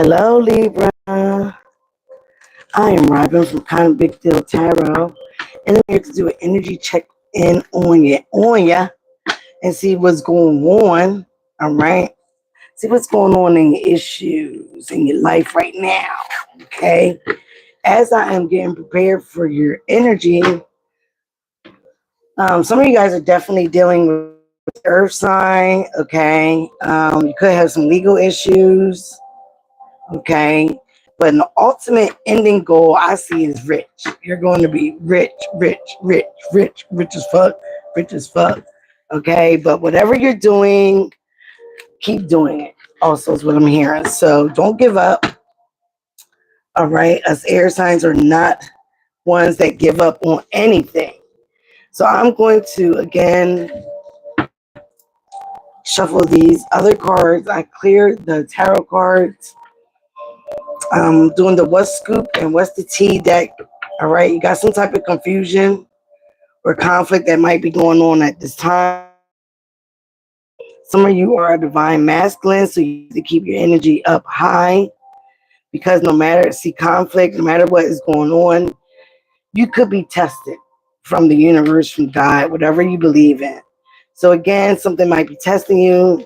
Hello, Libra. I am Robin from Kind of Big Deal Tarot, and I'm here to do an energy check in on ya, and see what's going on. All right, see what's going on in your issues in your life right now. Okay, as I am getting prepared for your energy, some of you guys are definitely dealing with earth sign. Okay, you could have some legal issues. Okay. But an ultimate ending goal I see is rich. You're going to be rich, rich, rich, rich, rich as fuck, rich as fuck. Okay. But whatever you're doing, keep doing it. Also, is what I'm hearing. So don't give up. All right. Us air signs are not ones that give up on anything. So I'm going to, again, shuffle these other cards. I cleared the tarot cards. Doing the what's scoop and what's the tea deck. All right, you got some type of confusion or conflict that might be going on at this time. Some of you are a divine masculine, so you need to keep your energy up high because no matter, see, conflict, no matter what is going on, you could be tested from the universe, from God, whatever you believe in. So again, something might be testing you,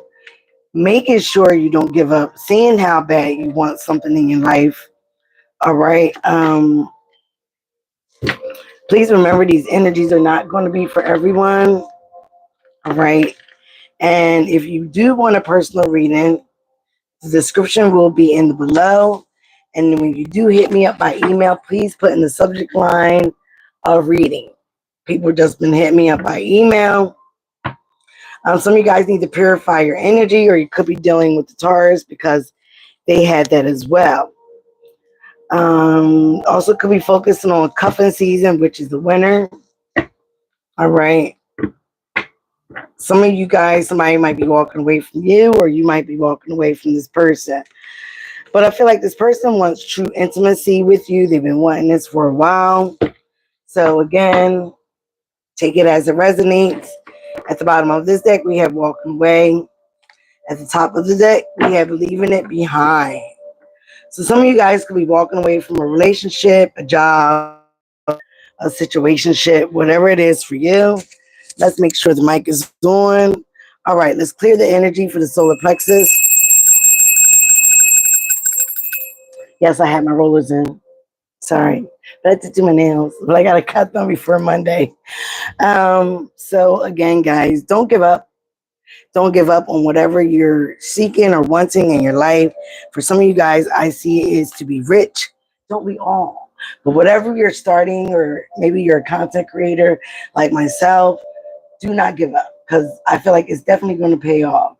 making sure you don't give up, seeing how bad you want something in your life. All right. Please remember these energies are not going to be for everyone. All right. And if you do want a personal reading, the description will be in the below. And when you do hit me up by email, please put in the subject line of reading. People just been hitting me up by email. Some of you guys need to purify your energy, or you could be dealing with the Taurus because they had that as well. Also could be focusing on cuffing season, which is the winter. All right. Some of you guys, somebody might be walking away from you, or you might be walking away from this person. But I feel like this person wants true intimacy with you. They've been wanting this for a while. So again, take it as it resonates. At the bottom of this deck, we have walking away. At the top of the deck, we have leaving it behind. So some of you guys could be walking away from a relationship, a job, a situationship, whatever it is for you. Let's make sure the mic is on. All right, let's clear the energy for the solar plexus. Yes, I had my rollers in. Sorry, but I had to do my nails, but I got to cut them before Monday. So again, guys, don't give up. Don't give up on whatever you're seeking or wanting in your life. For some of you guys, I see it is to be rich. Don't we all? But whatever you're starting, or maybe you're a content creator like myself, do not give up because I feel like it's definitely going to pay off.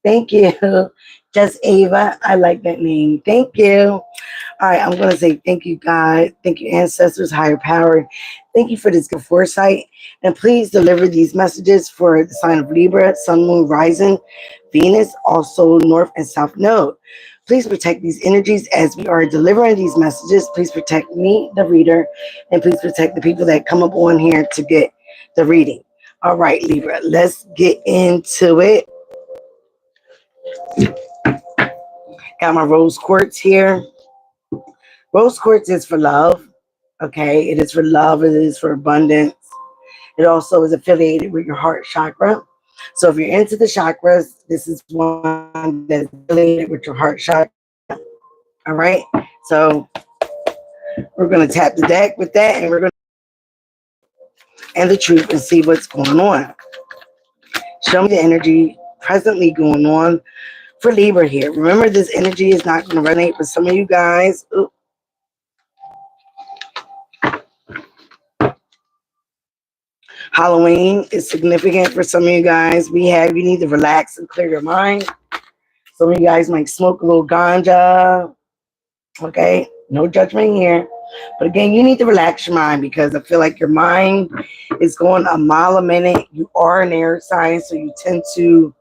Thank you. Just Ava. I like that name. Thank you. All right, I'm going to say thank you, God. Thank you, ancestors, higher power. Thank you for this good foresight. And please deliver these messages for the sign of Libra, Sun, Moon, Rising, Venus, also North and South Node. Please protect these energies as we are delivering these messages. Please protect me, the reader, and please protect the people that come up on here to get the reading. All right, Libra, let's get into it. Got my rose quartz here. Rose quartz is for love. Okay, it is for love. It is for abundance. It also is affiliated with your heart chakra. So if you're into the chakras, this is one that's affiliated with your heart chakra. All right. So we're going to tap the deck with that, and we're going to and the truth and see what's going on. Show me the energy presently going on for Libra here. Remember, this energy is not going to resonate with some of you guys. Ooh. Halloween is significant for some of you guys. You need to relax and clear your mind. Some of you guys might smoke a little ganja. Okay, no judgment here. But again, you need to relax your mind because I feel like your mind is going a mile a minute. You are an air sign, so you tend to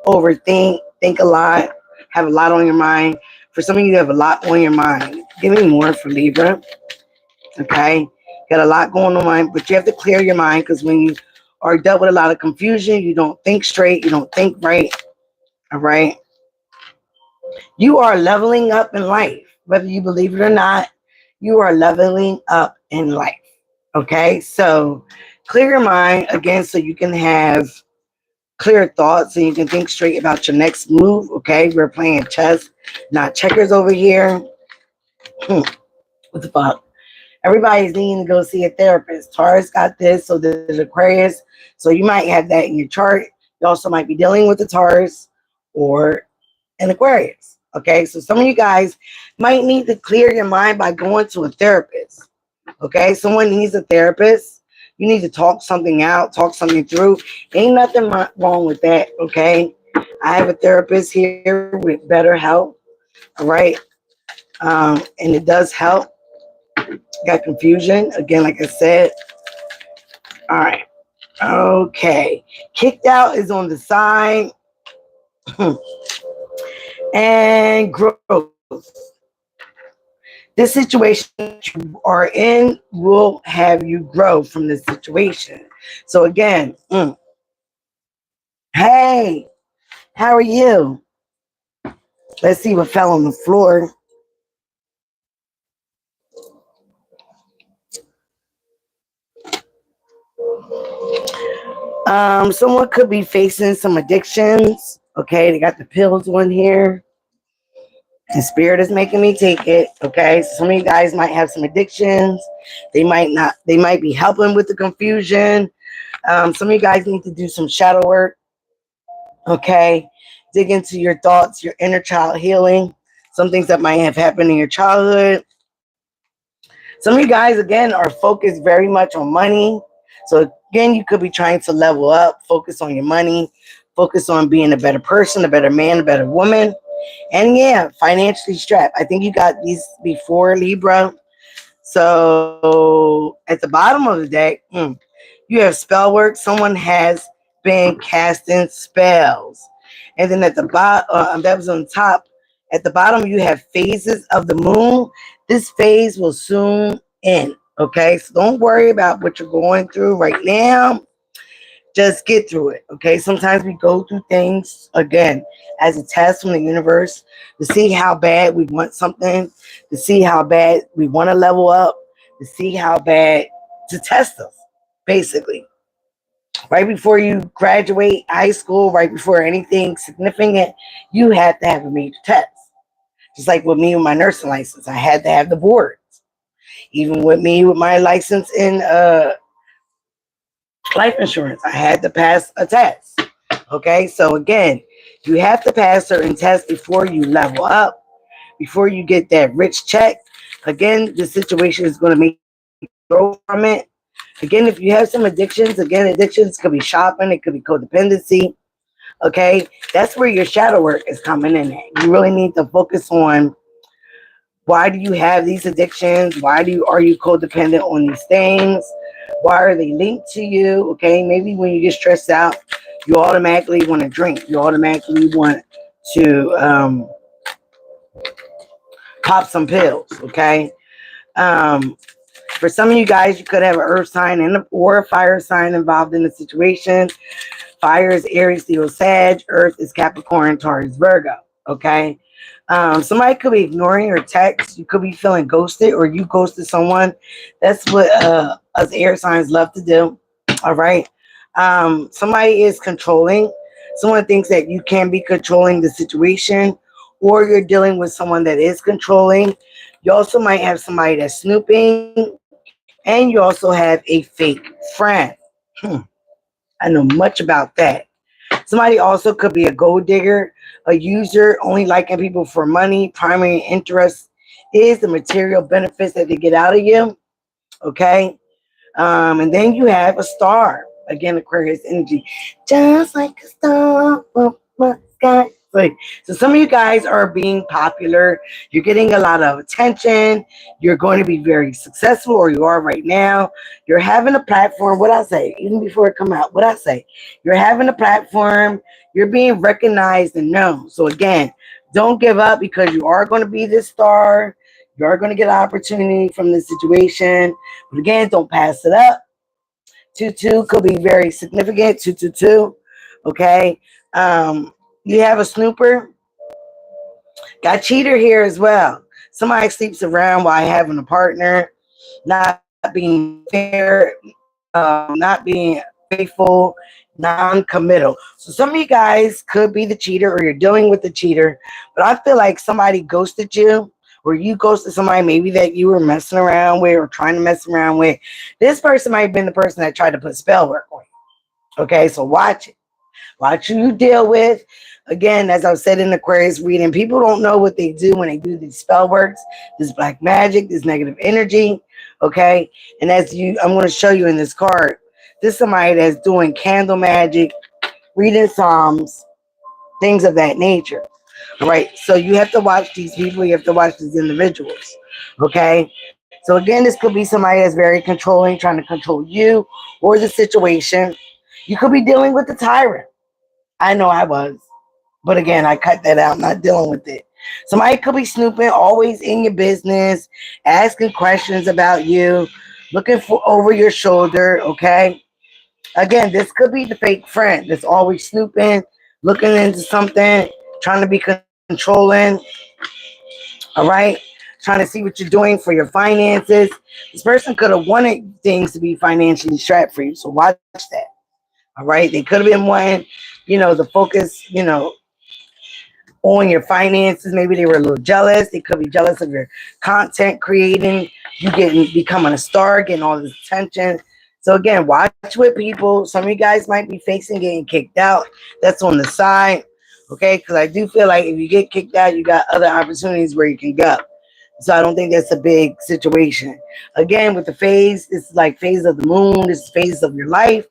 overthink, think a lot, have a lot on your mind. For some of you, have a lot on your mind. Give me more for Libra. Okay, got a lot going on, but you have to clear your mind because when you are dealt with a lot of confusion, you don't think straight, you don't think right. All right. You are leveling up in life. Whether you believe it or not, you are leveling up in life. Okay, so clear your mind again so you can have clear thoughts and you can think straight about your next move. Okay, we're playing chess, not checkers over here. What the fuck? Everybody's needing to go see a therapist. Taurus got this, so there's Aquarius. So you might have that in your chart. You also might be dealing with the Taurus or an Aquarius. Okay, so some of you guys might need to clear your mind by going to a therapist. Okay, someone needs a therapist. You need to talk something out, talk something through. Ain't nothing wrong with that. Okay, I have a therapist here with better help. All right, and it does help. Got confusion again, like I said. All right, okay. Kicked out is on the side, and growth. This situation that you are in will have you grow from this situation. So again, hey, how are you? Let's see what fell on the floor. Someone could be facing some addictions. Okay, they got the pills on here. The spirit is making me take it. Okay, so some of you guys might have some addictions. They might not. They might be helping with the confusion. Some of you guys need to do some shadow work. Okay, dig into your thoughts, your inner child healing. Some things that might have happened in your childhood. Some of you guys, again, are focused very much on money. So, again, you could be trying to level up, focus on your money, focus on being a better person, a better man, a better woman. And yeah, financially strapped. I think you got these before, Libra. So, at the bottom of the deck, you have spell work. Someone has been casting spells. And then at the bottom, that was on top. At the bottom, you have phases of the moon. This phase will soon end. Okay, so don't worry about what you're going through right now. Just get through it. Okay, sometimes we go through things again as a test from the universe to see how bad we want something, to see how bad we want to level up, to see how bad to test us, basically. Right before you graduate high school, right before anything significant, you have to have a major test. Just like with me with my nursing license, I had to have the boards. Even with me with my license in life insurance, I had to pass a test. Okay, so again, you have to pass certain tests before you level up, before you get that rich check. Again, the situation is going to make you grow from it. Again, if you have some addictions, again, addictions could be shopping, it could be codependency. Okay, that's where your shadow work is coming in at. You really need to focus on why do you have these addictions? Why do you are you codependent on these things? Why are they linked to you? Okay, maybe when you get stressed out, you automatically want to drink. You automatically want to pop some pills. Okay, um, for some of you guys, you could have an earth sign or a fire sign involved in the situation. Fire is Aries, Leo, Sag. Earth is Capricorn, Taurus, Virgo. Okay. Somebody could be ignoring your text. You could be feeling ghosted or you ghosted someone. That's what us air signs love to do. All right. Somebody is controlling. Someone thinks that you can be controlling the situation or you're dealing with someone that is controlling. You also might have somebody that's snooping and you also have a fake friend. Hmm. I know much about that. Somebody also could be a gold digger, a user, only liking people for money. Primary interest is the material benefits that they get out of you. Okay. And then you have a star. Again, Aquarius energy. Just like a star up my sky. Like, so some of you guys are being popular. You're getting a lot of attention. You're going to be very successful, or you are right now. You're having a platform. What I say, even before it come out, what I say, you're having a platform. You're being recognized and known. So again, don't give up because you are going to be this star. You are going to get an opportunity from this situation. But again, don't pass it up. 2-2 could be very significant. 2-2-2. Okay. You have a snooper. Got cheater here as well. Somebody sleeps around while having a partner, not being fair, not being faithful, non-committal. So some of you guys could be the cheater or you're dealing with the cheater, but I feel like somebody ghosted you or you ghosted somebody maybe that you were messing around with or trying to mess around with. This person might have been the person that tried to put spell work on you. Okay, so watch it. Watch who you deal with. Again, as I've said in Aquarius reading, people don't know what they do when they do these spell works, this black magic, this negative energy. Okay, and I'm going to show you in this card. This is somebody that's doing candle magic, reading psalms, things of that nature. All right, so you have to watch these people. You have to watch these individuals. Okay, so again, this could be somebody that's very controlling, trying to control you or the situation. You could be dealing with the tyrant. I know I was. But again, I cut that out, not dealing with it. Somebody could be snooping, always in your business, asking questions about you, looking for over your shoulder, okay? Again, this could be the fake friend that's always snooping, looking into something, trying to be controlling, all right? Trying to see what you're doing for your finances. This person could have wanted things to be financially strapped for you, so watch that. All right, they could have been wanting, the focus, on your finances. Maybe they were a little jealous. They could be jealous of your content creating, you becoming a star, getting all this attention. So again, watch with people. Some of you guys might be facing getting kicked out. That's on the side. Okay, because I do feel like if you get kicked out, you got other opportunities where you can go. So I don't think that's a big situation. Again, with the phase, it's like phase of the moon, this is phase of your life.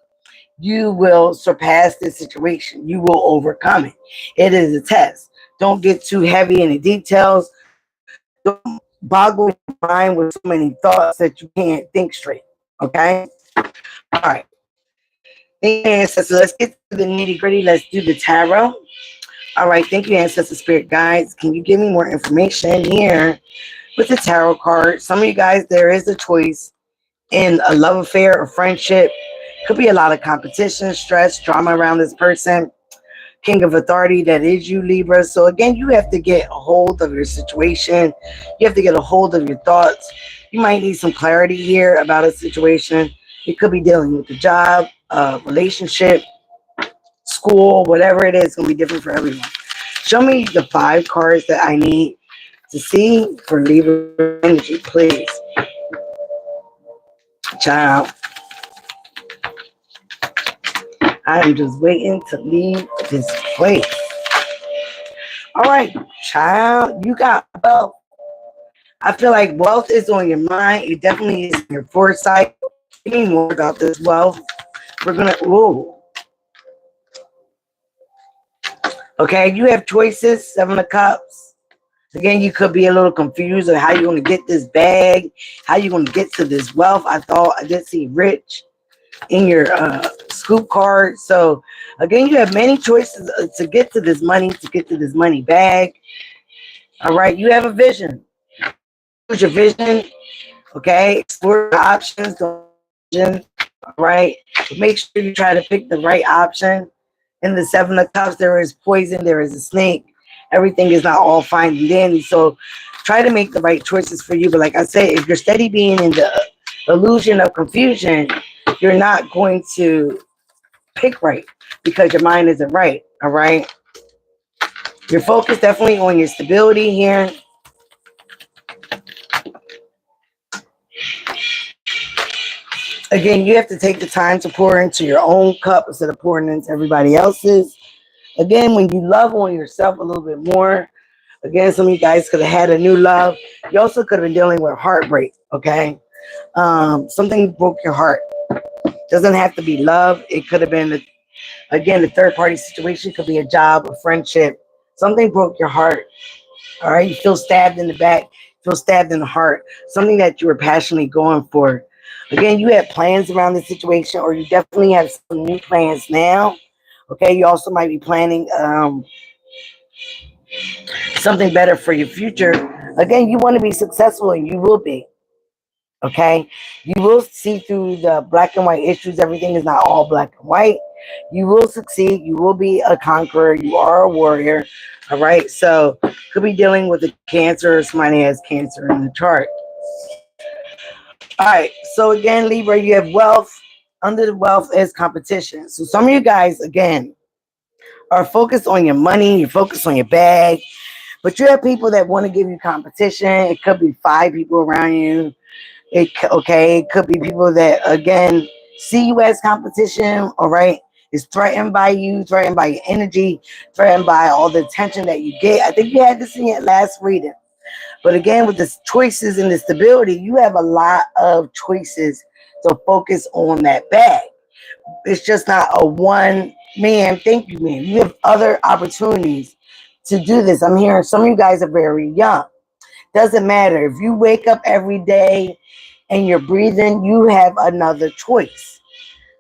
You will surpass this situation. You will overcome it. It is a test. Don't get too heavy in the details. Don't boggle your mind with so many thoughts that you can't think straight. Okay? All right. Thank you, Ancestor. Let's get to the nitty gritty. Let's do the tarot. All right. Thank you, Ancestor Spirit Guides. Can you give me more information here with the tarot card? Some of you guys, there is a choice in a love affair or friendship. Could be a lot of competition, stress, drama around this person. King of authority, that is you, Libra. So again, you have to get a hold of your situation. You have to get a hold of your thoughts. You might need some clarity here about a situation. It could be dealing with the job, relationship, school, whatever it is. It's going to be different for everyone. Show me the 5 cards that I need to see for Libra energy, please. Child, I am just waiting to leave this place. All right, child, you got wealth. I feel like wealth is on your mind. It definitely is your foresight. Give me more about this wealth. We're going to, ooh. Okay, you have choices, 7 of Cups. Again, you could be a little confused on how you're going to get this bag, how you're going to get to this wealth. I did see rich in your scoop card. So again, you have many choices to get to this money, to get to this money bag. All right, you have a vision. Use your vision. Okay, explore the options. Don't vision. All right, make sure you try to pick the right option. In the 7 of Cups, there is poison. There is a snake. Everything is not all fine and dandy. So try to make the right choices for you. But like I said, if you're steady being in the illusion of confusion, you're not going to pick right because your mind isn't right. All right. You're focused definitely on your stability here. Again, you have to take the time to pour into your own cup instead of pouring into everybody else's. Again, when you love on yourself a little bit more, again, some of you guys could have had a new love. You also could have been dealing with heartbreak, okay? Something broke your heart. Doesn't have to be love. It could have been, again, the third party situation. Could be a job, a friendship. Something broke your heart, all right? You feel stabbed in the back, feel stabbed in the heart. Something that you were passionately going for. Again, you had plans around the situation, or you definitely have some new plans now. Okay, you also might be planning something better for your future. Again, you want to be successful, and you will be. Okay, you will see through the black and white issues. Everything is not all black and white. You will succeed. You will be a conqueror. You are a warrior. All right. So could be dealing with the cancer. Somebody has cancer in the chart. All right. So again, Libra, you have wealth. Under the wealth is competition. So some of you guys, again, are focused on your money. You're focused on your bag. But you have people that want to give you competition. It could be 5 people around you. It could be people that again see you as competition. All right, is threatened by you, threatened by your energy, threatened by all the attention that you get. I think you had this in your last reading. But again, with the choices and the stability, you have a lot of choices to focus on that bag. It's just not a one man thank you man. You have other opportunities to do this. I'm hearing some of you guys are very young. Doesn't matter. If you wake up every day and you're breathing, you have another choice.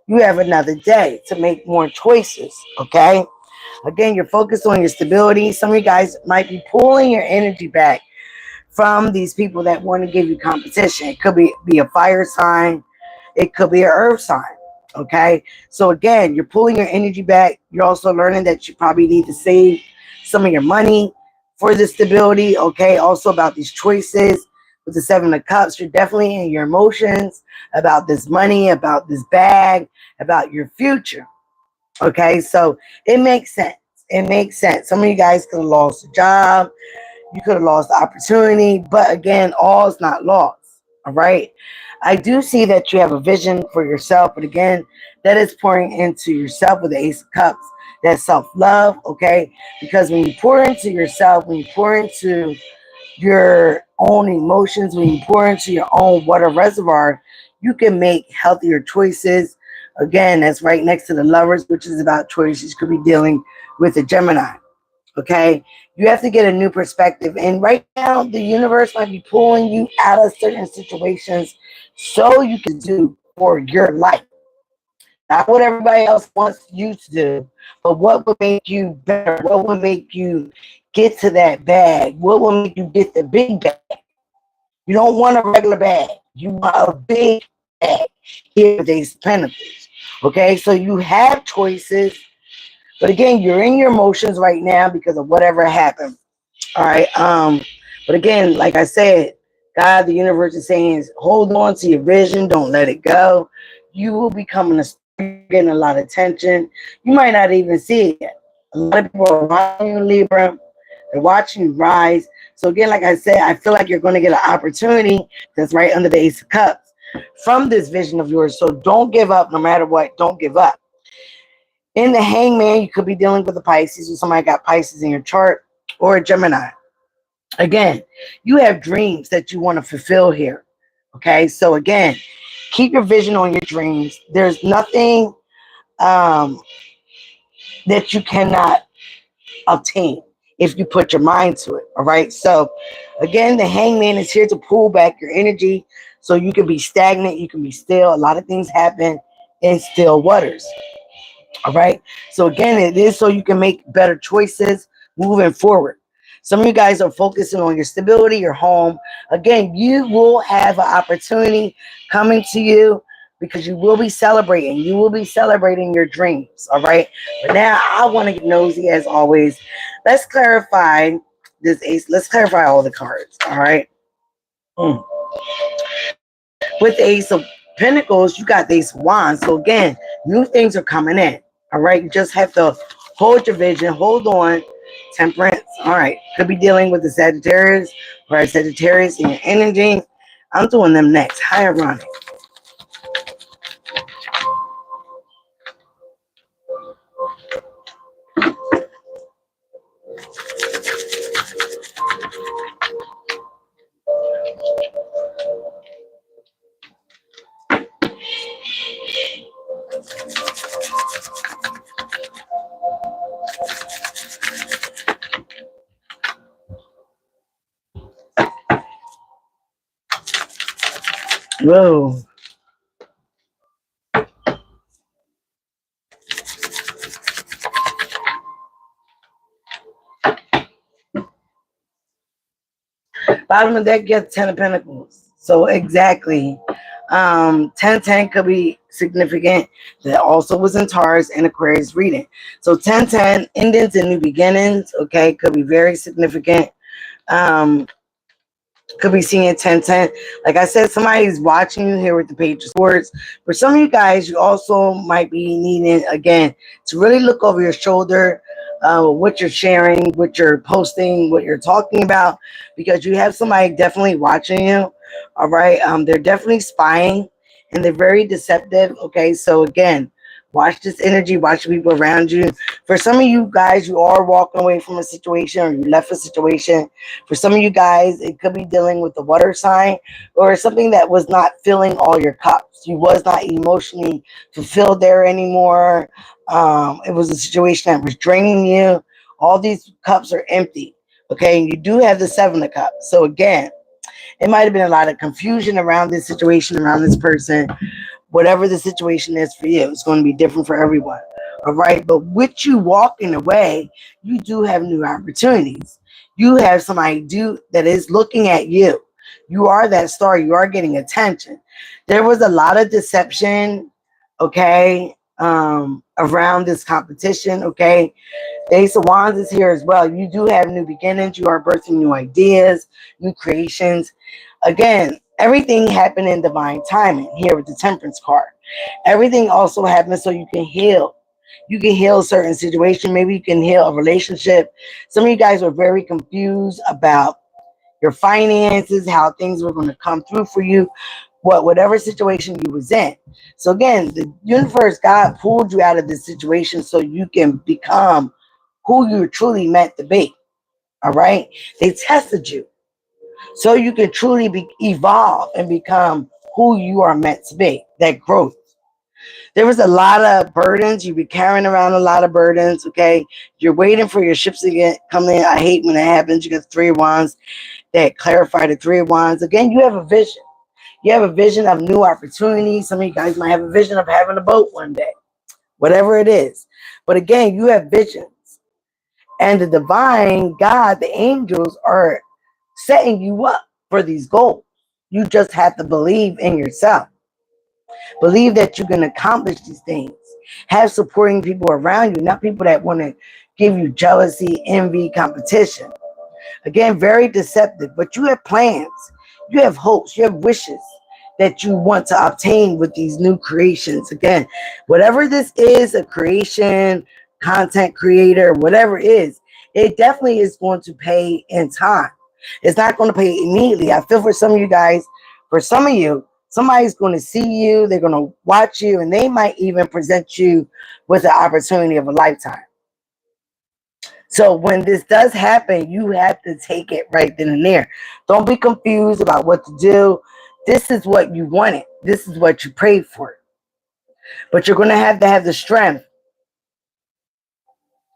You have another day to make more choices. Okay. Again, you're focused on your stability. Some of you guys might be pulling your energy back from these people that want to give you competition. It could be a fire sign, it could be an earth sign. Okay. So again, you're pulling your energy back. You're also learning that you probably need to save some of your money for the stability. Okay. Also about these choices with the 7 of Cups, you're definitely in your emotions about this money, about this bag, about your future. Okay. So it makes sense. It makes sense. Some of you guys could have lost a job. You could have lost the opportunity, but again, all is not lost. All right. I do see that you have a vision for yourself, but again, that is pouring into yourself with the Ace of Cups. That self love, okay? Because when you pour into yourself, when you pour into your own emotions, when you pour into your own water reservoir, you can make healthier choices. Again, that's right next to the Lovers, which is about choices. You could be dealing with a Gemini. Okay, you have to get a new perspective. And right now, the universe might be pulling you out of certain situations so you can do for your life. Not what everybody else wants you to do, but what would make you better? What would make you get to that bag? What will make you get the big bag? You don't want a regular bag. You want a big bag. Here with these pentacles. Okay, so you have choices, but again, you're in your emotions right now because of whatever happened. All right. But again, like I said, God, the universe is saying, hold on to your vision, don't let it go. You will be coming a star, you're getting a lot of attention. You might not even see it yet. A lot of people are watching you, Libra. They're watching you rise. So again, like I said, I feel like you're going to get an opportunity that's right under the Ace of Cups from this vision of yours. So don't give up no matter what. Don't give up. In the Hangman, you could be dealing with a Pisces or somebody got Pisces in your chart or a Gemini. Again, you have dreams that you want to fulfill here. Okay, so again, keep your vision on your dreams. There's nothing um, that you cannot obtain if you put your mind to it. All right, so again, the Hangman is here to pull back your energy so you can be stagnant, you can be still. A lot of things happen in still waters. All right. So again, it is so you can make better choices moving forward. Some of you guys are focusing on your stability, your home. Again, you will have an opportunity coming to you because you will be celebrating. You will be celebrating your dreams. All right. But now I want to get nosy as always. Let's clarify this ace. Let's clarify all the cards. All right. Mm. With the Ace of Pentacles, you got the Ace of Wands. So again, new things are coming in. All right. You just have to hold your vision, hold on. Temperance. All right. Could be dealing with the Sagittarius, right? Sagittarius in your energy. I'm doing them next. Hi, Ironic. Whoa. Bottom of that gets 10 of Pentacles. So exactly. 10 could be significant. That also was in Taurus and Aquarius reading. So 1010, endings and new beginnings, okay, could be very significant. Um, could be seeing 1010. Like I said, somebody's watching you here with the Page of Swords. For some of you guys, you also might be needing, again, to really look over your shoulder, what you're sharing, what you're posting, what you're talking about, because you have somebody definitely watching you. All right. They're definitely spying and they're very deceptive. Okay. So again, watch this energy, watch the people around you. For some of you guys, you are walking away from a situation or you left a situation. For some of you guys, it could be dealing with the water sign or something that was not filling all your cups. You was not emotionally fulfilled there anymore. It was a situation that was draining you. All these cups are empty. Okay, and you do have the 7 of Cups. So again, it might have been a lot of confusion around this situation, around this person. Whatever the situation is for you, it's going to be different for everyone. All right. But with you walking away, you do have new opportunities. You have somebody that is looking at you. You are that star. You are getting attention. There was a lot of deception, okay, around this competition, okay. The Ace of Wands is here as well. You do have new beginnings. You are birthing new ideas, new creations. Again, everything happened in divine timing here with the Temperance card. Everything also happens so you can heal. You can heal a certain situation. Maybe you can heal a relationship. Some of you guys were very confused about your finances, how things were going to come through for you, whatever situation you was in. So again, the universe, God pulled you out of this situation so you can become who you're truly meant to be. All right. They tested you so you can truly evolve and become who you are meant to be. That growth. There was a lot of burdens. You be carrying around a lot of burdens. Okay. You're waiting for your ships to come in. I hate when it happens. You got 3 of Wands that clarify the 3 of Wands. Again, you have a vision. You have a vision of new opportunities. Some of you guys might have a vision of having a boat one day, whatever it is. But again, you have visions. And the divine God, the angels are setting you up for these goals. You just have to believe in yourself. Believe that you can accomplish these things. Have supporting people around you, not people that want to give you jealousy, envy, competition. Again, very deceptive, but you have plans. You have hopes. You have wishes that you want to obtain with these new creations. Again, whatever this is, a creation, content creator, whatever it is, it definitely is going to pay in time. It's not going to pay immediately. I feel for some of you guys, for some of you, somebody's going to see you, they're going to watch you, and they might even present you with the opportunity of a lifetime. So when this does happen, you have to take it right then and there. Don't be confused about what to do. This is what you wanted. This is what you prayed for. But you're going to have the strength,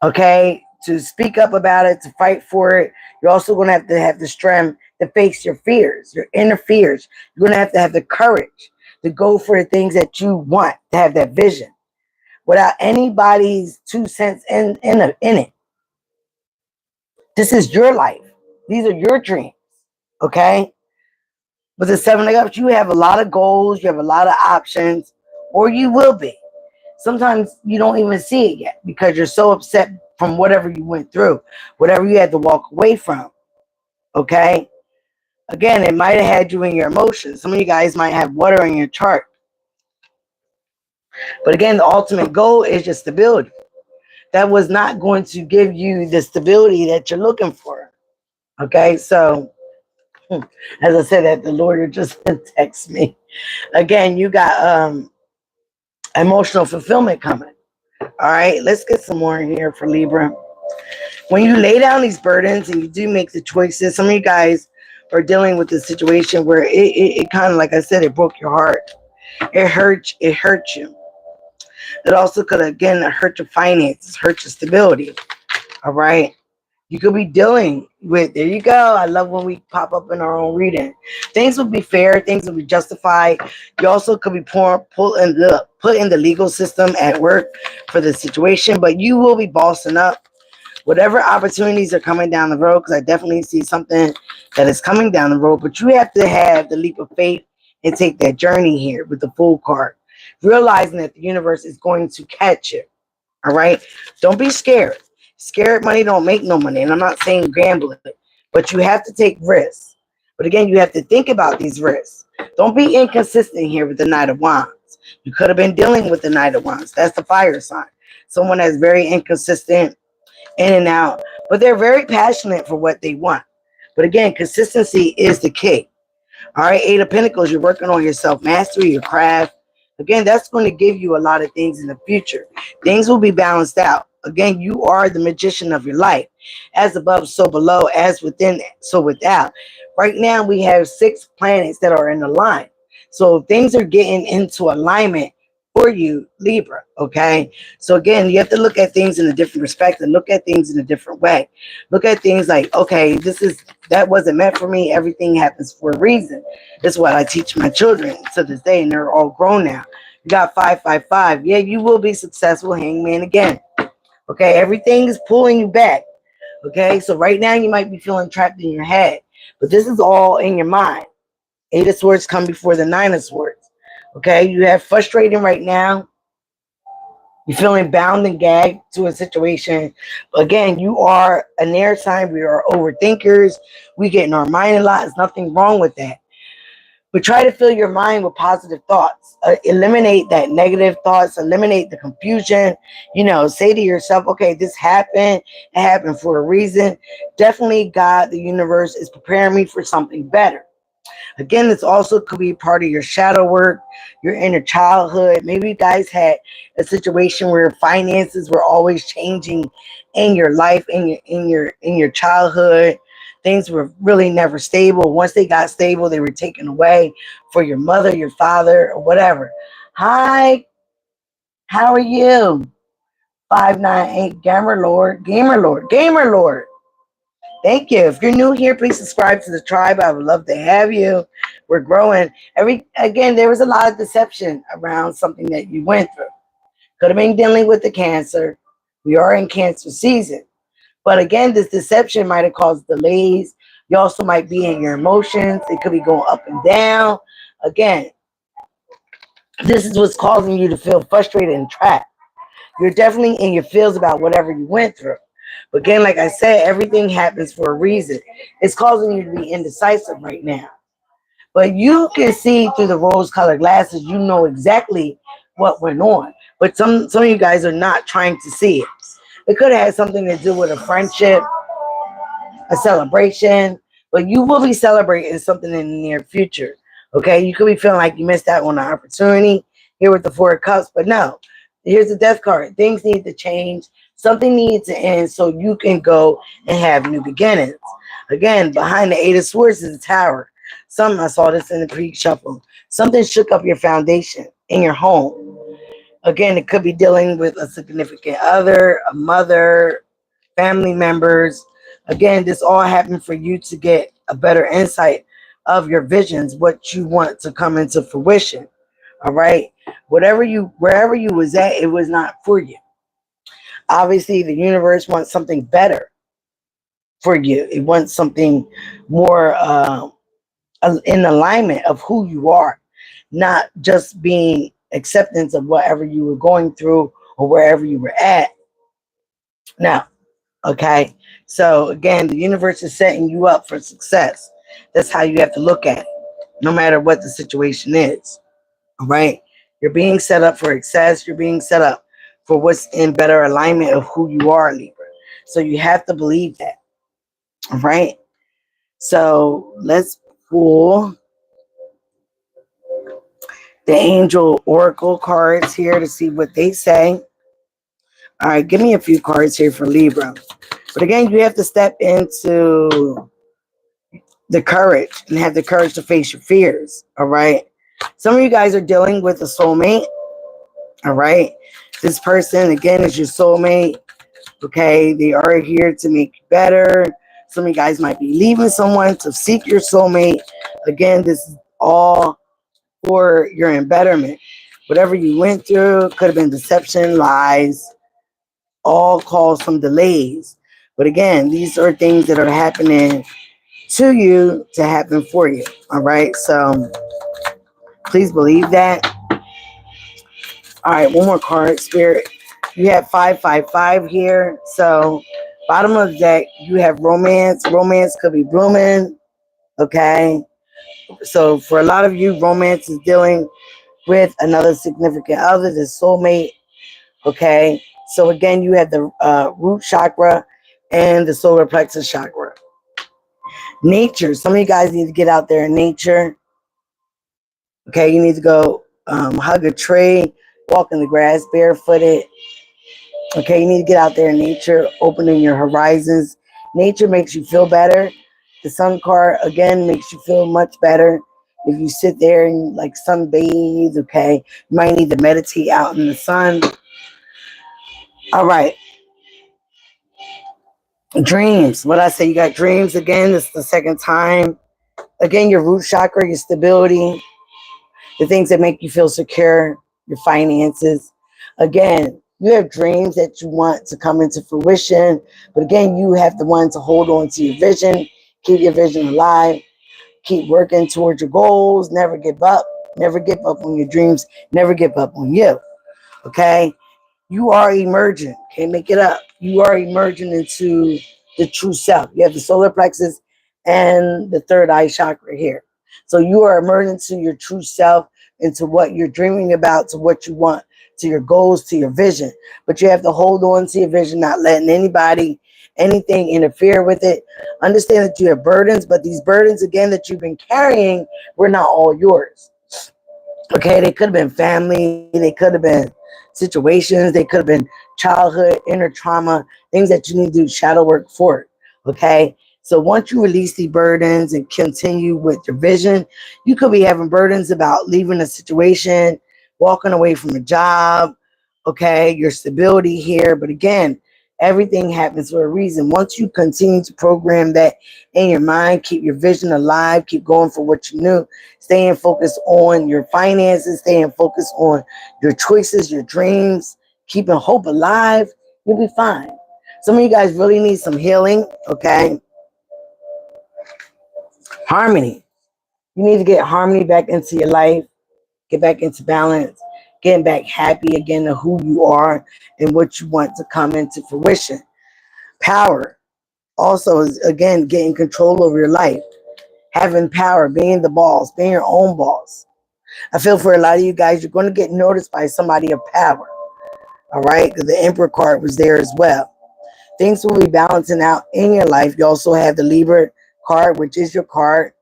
okay, to speak up about it, to fight for it. You're also going to have the strength to face your fears, your inner fears. You're going to have the courage to go for the things that you want, to have that vision without anybody's 2 cents in it. This is your life. These are your dreams, okay? With the 7 of Cups, you have a lot of goals, you have a lot of options, or you will be. Sometimes you don't even see it yet because you're so upset from whatever you went through, whatever you had to walk away from, okay? Again, it might have had you in your emotions. Some of you guys might have water in your chart. But again, the ultimate goal is your stability. That was not going to give you the stability that you're looking for, okay? So, as I said, that the lawyer just texted me. Again, you got emotional fulfillment coming. All right, let's get some more here for Libra. When you lay down these burdens and you do make the choices, some of you guys are dealing with a situation where it kind of, like I said, it broke your heart. It hurt you. It also could, again, hurt your finances, hurt your stability. All right. You could be dealing with, there you go. I love when we pop up in our own reading. Things will be fair. Things will be justified. You also could be put in the legal system at work for the situation, but you will be bossing up. Whatever opportunities are coming down the road, because I definitely see something that is coming down the road, but you have to have the leap of faith and take that journey here with the Fool card. realizing that the universe is going to catch you. All right. Don't be scared. Scared money don't make no money. And I'm not saying gamble it, but you have to take risks. But again, you have to think about these risks. Don't be inconsistent here with the Knight of Wands. You could have been dealing with the Knight of Wands. That's the fire sign. Someone that's very inconsistent, in and out, but they're very passionate for what they want. But again, consistency is the key. All right, Eight of Pentacles, you're working on your self-mastery, your craft. Again, that's going to give you a lot of things in the future. Things will be balanced out. Again, you are the magician of your life. As above, so below, as within, so without. Right now, we have 6 planets that are in the line. So things are getting into alignment for you, Libra, okay? So again, you have to look at things in a different perspective. Look at things in a different way. Look at things like, okay, that wasn't meant for me. Everything happens for a reason. That's what I teach my children to this day, and they're all grown now. You got 555. Yeah, you will be successful, Hangman again. Okay, everything is pulling you back. Okay, so right now you might be feeling trapped in your head, but this is all in your mind. 8 of Swords come before the 9 of Swords. Okay, you have frustrating right now. You're feeling bound and gagged to a situation. Again, you are an air sign. We are overthinkers. We get in our mind a lot. There's nothing wrong with that. But try to fill your mind with positive thoughts. Eliminate that negative thoughts. Eliminate the confusion. You know, say to yourself, okay, this happened. It happened for a reason. Definitely God, the universe, is preparing me for something better. Again, this also could be part of your shadow work, your inner childhood. Maybe you guys had a situation where finances were always changing in your life, in your childhood. Things were really never stable. Once they got stable, they were taken away for your mother, your father, or whatever. Hi, how are you? 598 Gamer Lord, Gamer Lord, Gamer Lord. Thank you. If you're new here, please subscribe to the tribe. I would love to have you. We're growing. Again, there was a lot of deception around something that you went through. Could have been dealing with the cancer. We are in cancer season. But again, this deception might have caused delays. You also might be in your emotions. It could be going up and down. Again, this is what's causing you to feel frustrated and trapped. You're definitely in your feels about whatever you went through. But again, like I said, everything happens for a reason. It's causing you to be indecisive right now. But you can see through the rose-colored glasses. You know exactly what went on. But some of you guys are not trying to see it. It could have had something to do with a friendship, a celebration. But you will be celebrating something in the near future. Okay? You could be feeling like you missed out on an opportunity here with the Four of Cups. But no. Here's the Death card. Things need to change. Something needs to end so you can go and have new beginnings. Again, behind the Eight of Swords is a tower. I saw this in the pre-shuffle. Something shook up your foundation in your home. Again, it could be dealing with a significant other, a mother, family members. Again, this all happened for you to get a better insight of your visions, what you want to come into fruition. All right. Wherever you was at, it was not for you. Obviously, the universe wants something better for you. It wants something more in alignment of who you are, not just being acceptance of whatever you were going through or wherever you were at. Now, okay. So again, the universe is setting you up for success. That's how you have to look at it, no matter what the situation is. All right. You're being set up for success. You're being set up for what's in better alignment of who you are, Libra. So you have to believe that. All right. So let's pull the angel oracle cards here to see what they say. All right. Give me a few cards here for Libra. But again, you have to step into the courage and have the courage to face your fears. All right. Some of you guys are dealing with a soulmate. All right. This person, again, is your soulmate. Okay. They are here to make you better. Some of you guys might be leaving someone to seek your soulmate. Again, this is all for your embetterment. Whatever you went through could have been deception, lies, all cause some delays. But again, these are things that are happening to you to happen for you. All right. So please believe that. All right, one more card, Spirit. You have 555 here. So, bottom of the deck, you have romance. Romance could be blooming. Okay. So, for a lot of you, romance is dealing with another significant other, the soulmate. Okay. So, again, you have the root chakra and the solar plexus chakra. Nature. Some of you guys need to get out there in nature. Okay. You need to go hug a tree, walk in the grass barefooted. Okay, you need to get out there in nature, opening your horizons. Nature makes you feel better. The sun card, again, makes you feel much better. If you sit there and like sunbathe, okay, you might need to meditate out in the sun. All right, dreams. What I say, you got dreams again. This is the second time. Again, your root chakra, your stability, the things that make you feel secure, your finances. Again, you have dreams that you want to come into fruition, but again, you have the one to hold on to your vision, keep your vision alive, keep working towards your goals, never give up, never give up on your dreams, never give up on you. Okay? You are emerging. Can't make it up. You are emerging into the true self. You have the solar plexus and the third eye chakra here. So you are emerging to your true self, into what you're dreaming about, to what you want, to your goals, to your vision. But you have to hold on to your vision, not letting anybody, anything interfere with it. Understand that you have burdens, but these burdens, again, that you've been carrying were not all yours. Okay, they could have been family, they could have been situations, they could have been childhood, inner trauma, things that you need to do shadow work for. Okay, so once you release the burdens and continue with your vision, you could be having burdens about leaving a situation, walking away from a job, okay, your stability here. But again, everything happens for a reason. Once you continue to program that in your mind, keep your vision alive, keep going for what you knew, staying focused on your finances, staying focused on your choices, your dreams, keeping hope alive, you'll be fine. Some of you guys really need some healing, okay? Harmony. You need to get harmony back into your life, get back into balance, getting back happy again to who you are and what you want to come into fruition. Power also is, again, getting control over your life, having power, being the boss, being your own boss. I feel for a lot of you guys, you're going to get noticed by somebody of power. All right, because the Emperor card was there as well. Things will be balancing out in your life. You also have the Libra card, which is your card.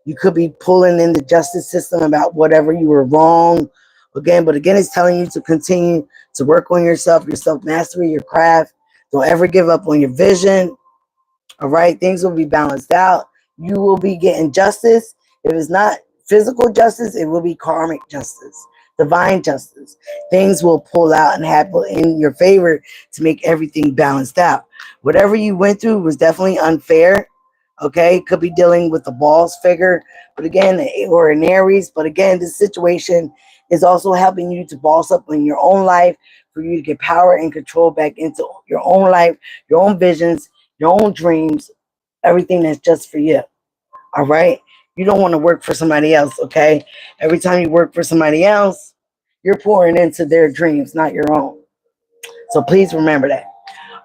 You could be pulling in the justice system about whatever you were wrong. Again, but again, it's telling you to continue to work on yourself, your self-mastery, your craft. Don't ever give up on your vision. All right, things will be balanced out. You will be getting justice. If it's not physical justice, it will be karmic justice, divine justice. Things will pull out and happen in your favor to make everything balanced out. Whatever you went through was definitely unfair. Okay, could be dealing with the boss figure, but again, or an Aries. But again, this situation is also helping you to boss up in your own life, for you to get power and control back into your own life, your own visions, your own dreams, everything that's just for you. All right. You don't want to work for somebody else. Okay. Every time you work for somebody else, you're pouring into their dreams, not your own. So please remember that.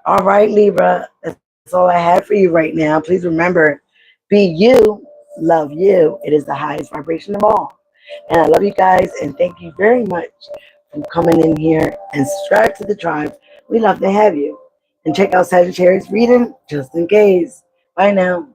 All right, Libra. That's all I have for you right now. Please remember, be you, love you. It is the highest vibration of all. And I love you guys. And thank you very much for coming in here and subscribe to the tribe. We love to have you. And check out Sagittarius reading just in case. Bye now.